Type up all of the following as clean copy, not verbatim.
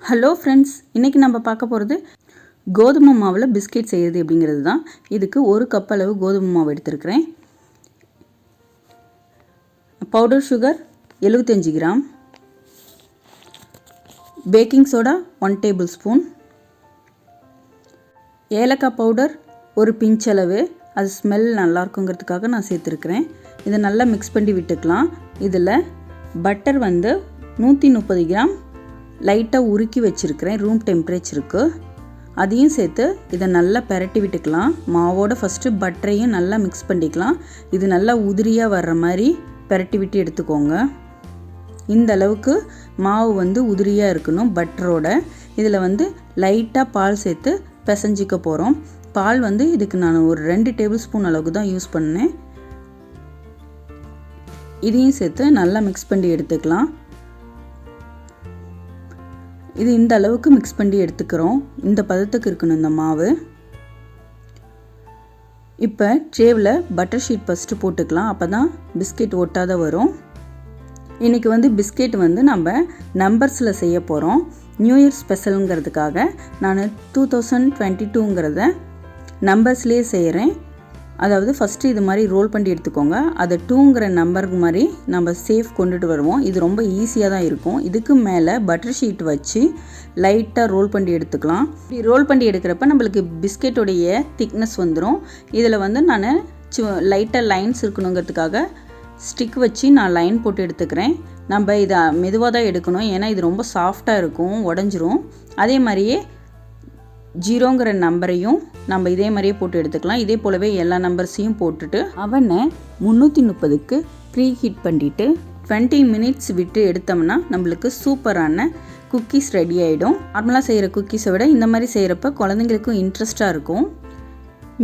Hello friends, இன்றைக்கி நம்ம பார்க்க போகிறது கோதுமை மாவில் பிஸ்கெட் செய்கிறது அப்படிங்கிறது தான். இதுக்கு 1 கப் அளவு கோதுமை மாவு எடுத்துருக்கிறேன். Powder sugar 75 gram, baking soda 1 table spoon, ஏலக்காய் பவுடர் ஒரு பிஞ்ச் அளவு, அது ஸ்மெல் நல்லாயிருக்குங்கிறதுக்காக நான் சேர்த்துருக்கிறேன். இதை நல்லா மிக்ஸ் பண்ணி விட்டுக்கலாம். இதில் பட்டர் 130 கிராம் லைட்டாக உருக்கி வச்சுருக்கிறேன், ரூம் டெம்பரேச்சருக்கு. அதையும் சேர்த்து இதை நல்லா பெரட்டி விட்டுக்கலாம். மாவோட ஃபஸ்ட்டு பட்டரையும் நல்லா மிக்ஸ் பண்ணிக்கலாம். இது நல்லா உதிரியாக வர்ற மாதிரி பெரட்டி விட்டு எடுத்துக்கோங்க. இந்த அளவுக்கு மாவு உதிரியாக இருக்கணும் பட்டரோட. இதில் லைட்டாக பால் சேர்த்து பிசைஞ்சிக்க போகிறோம். பால் இதுக்கு நான் ஒரு 2 டேபிள் ஸ்பூன் அளவுக்கு தான் யூஸ் பண்ணேன். இதையும் சேர்த்து நல்லா மிக்ஸ் பண்ணி எடுத்துக்கலாம். இது இந்த அளவுக்கு மிக்ஸ் பண்ணி எடுத்துக்கிறோம். இந்த பதத்துக்கு இருக்கணும் இந்த மாவு. இப்போ ட்ரேவில் பட்டர் ஷீட் ஃபஸ்ட்டு போட்டுக்கலாம். அப்போ தான் பிஸ்கெட் ஒட்டாத வரும். இன்றைக்கி பிஸ்கெட் நம்ம நம்பர்ஸில் செய்ய போகிறோம். நியூ இயர் ஸ்பெஷலுங்கிறதுக்காக நான் 2022ங்கிறத நம்பர்ஸ்லேயே செய்கிறேன். அதாவது ஃபஸ்ட்டு இது மாதிரி ரோல் பண்ணி எடுத்துக்கோங்க. அதை 2ங்கிற நம்பருக்கு மாதிரி நம்ம சேஃப் கொண்டுட்டு வருவோம். இது ரொம்ப ஈஸியாக தான் இருக்கும். இதுக்கு மேலே பட்டர் ஷீட் வச்சு லைட்டாக ரோல் பண்ணி எடுத்துக்கலாம். இப்படி ரோல் பண்ணி எடுக்கிறப்ப நம்மளுக்கு பிஸ்கெட்டோடைய திக்னஸ் வந்துடும். இதில் நான் லைட்டாக லைன்ஸ் இருக்கணுங்கிறதுக்காக ஸ்டிக் வச்சு நான் லைன் போட்டு எடுத்துக்கிறேன். நம்ம இதை மெதுவாக தான் எடுக்கணும், ஏன்னா இது ரொம்ப சாஃப்டாக இருக்கும், உடஞ்சிரும். அதே மாதிரியே 0ங்கிற நம்பரையும் நம்ம இதே மாதிரியே போட்டு எடுத்துக்கலாம். இதே போலவே எல்லா நம்பர்ஸையும் போட்டுட்டு அவனை 330க்கு ப்ரீ ஹீட் பண்ணிவிட்டு 20 மினிட்ஸ் விட்டு எடுத்தோம்னா நம்மளுக்கு சூப்பரான குக்கீஸ் ரெடி ஆகிடும். நார்மலாக செய்கிற குக்கீஸை விட இந்த மாதிரி செய்கிறப்ப குழந்தைங்களுக்கும் இன்ட்ரெஸ்ட்டாக இருக்கும்.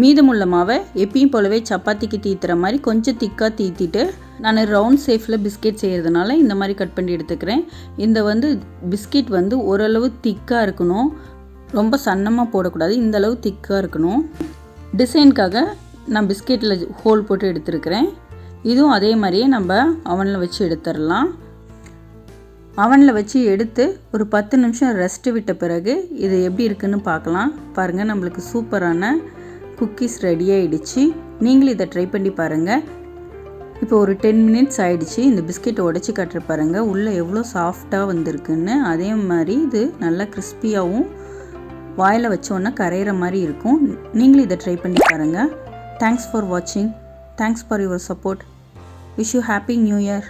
மீதமுள்ள மாவை எப்பயும் போலவே சப்பாத்திக்கு தீத்துற மாதிரி கொஞ்சம் திக்காக தீத்திட்டு நான் ரவுண்ட் ஷேப்பில் பிஸ்கெட் செய்கிறதுனால இந்த மாதிரி கட் பண்ணி எடுத்துக்கிறேன். இந்த பிஸ்கெட் ஓரளவு திக்காக இருக்கணும், ரொம்ப சன்னமாக போடக்கூடாது, இந்த அளவு திக்காக இருக்கணும். டிசைனுக்காக நான் பிஸ்கெட்டில் ஹோல் போட்டு எடுத்துருக்கிறேன். இதுவும் அதே மாதிரியே நம்ம அவனில் வச்சு எடுத்துடலாம். அவனில் வச்சு எடுத்து ஒரு 10 நிமிஷம் ரெஸ்ட்டு விட்ட பிறகு இது எப்படி இருக்குன்னு பார்க்கலாம். பாருங்கள், நம்மளுக்கு சூப்பரான குக்கீஸ் ரெடி ஆகிடுச்சு. நீங்களும் இதை ட்ரை பண்ணி பாருங்கள். இப்போ ஒரு 10 மினிட்ஸ் ஆகிடுச்சு. இந்த பிஸ்கெட்டை உடச்சி காட்டுற பாருங்கள், உள்ளே எவ்வளோ சாஃப்டாக வந்திருக்குன்னு. அதே மாதிரி இது நல்லா கிறிஸ்பியாகவும் வாயில் வச்சோன்னா கரையிற மாதிரி இருக்கும். நீங்களும் இதை ட்ரை பண்ணி பாருங்கள். தேங்க்ஸ் ஃபார் வாட்சிங். Thanks for your support. Wish you happy new year.